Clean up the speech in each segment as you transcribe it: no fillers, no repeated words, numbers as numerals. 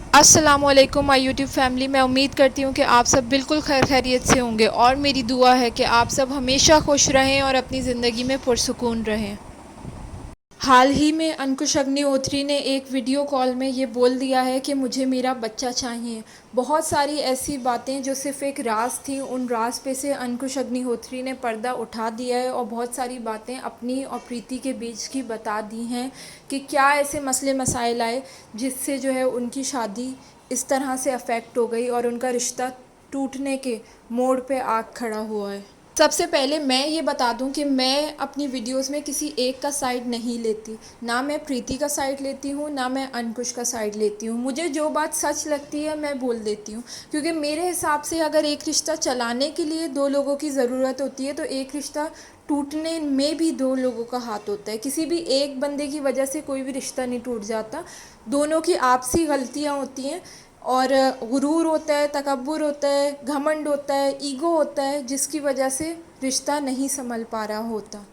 अस्सलामुअलैकुम my YouTube family. मैं उम्मीद करती हूँ कि आप सब बिल्कुल खैर खैरियत से होंगे और मेरी दुआ है कि आप सब हमेशा खुश रहें और अपनी ज़िंदगी में पुरसुकून रहें। हाल ही में अंकुश अग्निहोत्री ने एक वीडियो कॉल में ये बोल दिया है कि मुझे मेरा बच्चा चाहिए। बहुत सारी ऐसी बातें जो सिर्फ़ एक राज थी, उन राज पे से अंकुश अग्निहोत्री ने पर्दा उठा दिया है और बहुत सारी बातें अपनी और प्रीति के बीच की बता दी हैं कि क्या ऐसे मसले मसाइल आए जिससे जो है उनकी शादी इस तरह से अफ़ेक्ट हो गई और उनका रिश्ता टूटने के मोड़ पे आ खड़ा हुआ है। सबसे पहले मैं ये बता दूं कि मैं अपनी वीडियोस में किसी एक का साइड नहीं लेती। ना मैं प्रीति का साइड लेती हूँ, ना मैं अंकुश का साइड लेती हूँ। मुझे जो बात सच लगती है मैं बोल देती हूँ, क्योंकि मेरे हिसाब से अगर एक रिश्ता चलाने के लिए दो लोगों की ज़रूरत होती है तो एक रिश्ता टूटने में भी दो लोगों का हाथ होता है। किसी भी एक बंदे की वजह से कोई भी रिश्ता नहीं टूट जाता। दोनों की आपसी गलतियाँ होती हैं और गुरूर होता है, तकब्बुर होता है, घमंड होता है, ईगो होता है, जिसकी वजह से रिश्ता नहीं संभल पा रहा होता।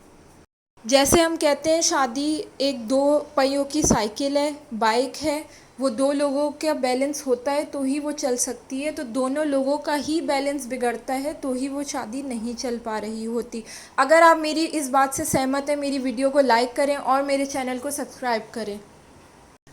जैसे हम कहते हैं शादी एक दो पहियों की साइकिल है, बाइक है। वो दो लोगों का बैलेंस होता है तो ही वो चल सकती है। तो दोनों लोगों का ही बैलेंस बिगड़ता है तो ही वो शादी नहीं चल पा रही होती। अगर आप मेरी इस बात से सहमत हैं, मेरी वीडियो को लाइक करें और मेरे चैनल को सब्सक्राइब करें।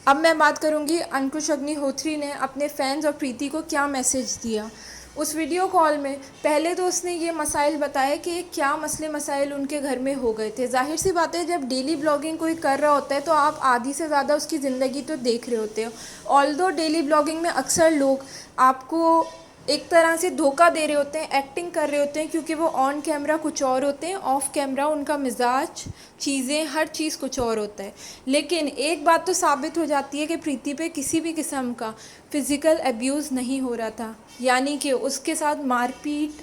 अब मैं बात करूंगी अंकुश अग्निहोत्री ने अपने फैंस और प्रीति को क्या मैसेज दिया। उस वीडियो कॉल में पहले तो उसने ये मसाइल बताए कि क्या मसले मसाइल उनके घर में हो गए थे। जाहिर सी बात है, जब डेली ब्लॉगिंग कोई कर रहा होता है तो आप आधी से ज़्यादा उसकी ज़िंदगी तो देख रहे होते हो। ऑल्दो डेली ब्लॉगिंग में अक्सर लोग आपको एक तरह से धोखा दे रहे होते हैं, एक्टिंग कर रहे होते हैं, क्योंकि वो ऑन कैमरा कुछ और होते हैं, ऑफ कैमरा उनका मिजाज, चीज़ें, हर चीज़ कुछ और होता है। लेकिन एक बात तो साबित हो जाती है कि प्रीति पे किसी भी किस्म का फ़िज़िकल अब्यूज़ नहीं हो रहा था, यानी कि उसके साथ मारपीट,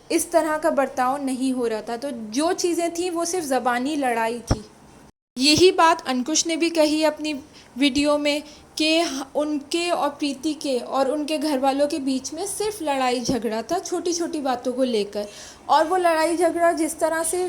इस तरह का बर्ताव नहीं हो रहा था। तो जो चीज़ें थी वो सिर्फ ज़बानी लड़ाई थी। यही बात अंकुश ने भी कही अपनी वीडियो में कि उनके और प्रीति के और उनके घर वालों के बीच में सिर्फ लड़ाई झगड़ा था, छोटी छोटी बातों को लेकर। और वो लड़ाई झगड़ा जिस तरह से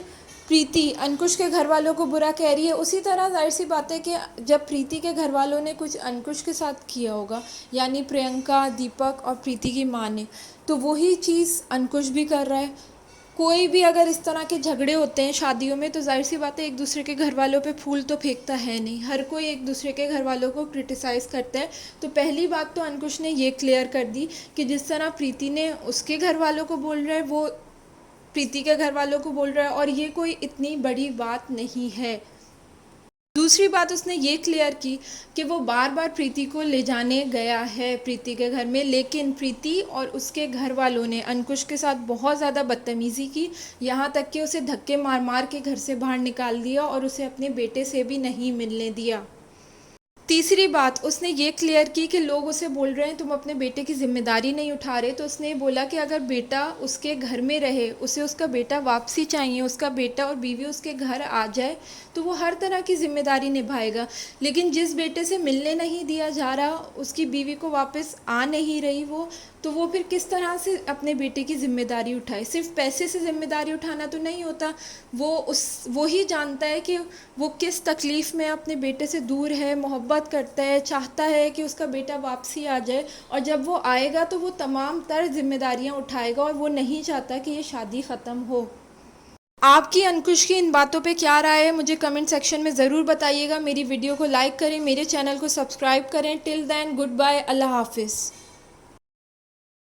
प्रीति अंकुश के घर वालों को बुरा कह रही है, उसी तरह जाहिर सी बात है कि जब प्रीति के घर वालों ने कुछ अंकुश के साथ किया होगा, यानी प्रियंका, दीपक और प्रीति की माँ ने, तो वही चीज़ अंकुश भी कर रहा है। कोई भी अगर इस तरह के झगड़े होते हैं शादियों में तो जाहिर सी बात है एक दूसरे के घर वालों पे फूल तो फेंकता है नहीं, हर कोई एक दूसरे के घर वालों को क्रिटिसाइज़ करता है। तो पहली बात तो अंकुश ने ये क्लियर कर दी कि जिस तरह प्रीति ने उसके घर वालों को बोल रहा है, वो प्रीति के घर वालों को बोल रहा है, और ये कोई इतनी बड़ी बात नहीं है। दूसरी बात उसने ये क्लियर की कि वो बार बार प्रीति को ले जाने गया है प्रीति के घर में, लेकिन प्रीति और उसके घर वालों ने अंकुश के साथ बहुत ज़्यादा बदतमीज़ी की, यहाँ तक कि उसे धक्के मार मार के घर से बाहर निकाल दिया और उसे अपने बेटे से भी नहीं मिलने दिया। तीसरी बात उसने ये क्लियर की कि लोग उसे बोल रहे हैं तुम अपने बेटे की ज़िम्मेदारी नहीं उठा रहे, तो उसने बोला कि अगर बेटा उसके घर में रहे, उसे उसका बेटा वापसी चाहिए, उसका बेटा और बीवी उसके घर आ जाए तो वो हर तरह की ज़िम्मेदारी निभाएगा। लेकिन जिस बेटे से मिलने नहीं दिया जा रहा, उसकी बीवी को वापस आ नहीं रही वो, तो वो फिर किस तरह से अपने बेटे की ज़िम्मेदारी उठाए। सिर्फ पैसे से ज़िम्मेदारी उठाना तो नहीं होता, वो ही जानता है कि वो किस तकलीफ़ में अपने बेटे से दूर है, मोहब्बत करता है, चाहता है कि उसका बेटा वापसी आ जाए, और जब वो आएगा तो वो तमाम तर ज़िम्मेदारियाँ उठाएगा और वो नहीं चाहता कि ये शादी ख़त्म हो। आपकी अंकुश की इन बातों पे क्या राय है मुझे कमेंट सेक्शन में ज़रूर बताइएगा। मेरी वीडियो को लाइक करें, मेरे चैनल को सब्सक्राइब करें। टिल देन गुड बाय, अल्लाह हाफिज़।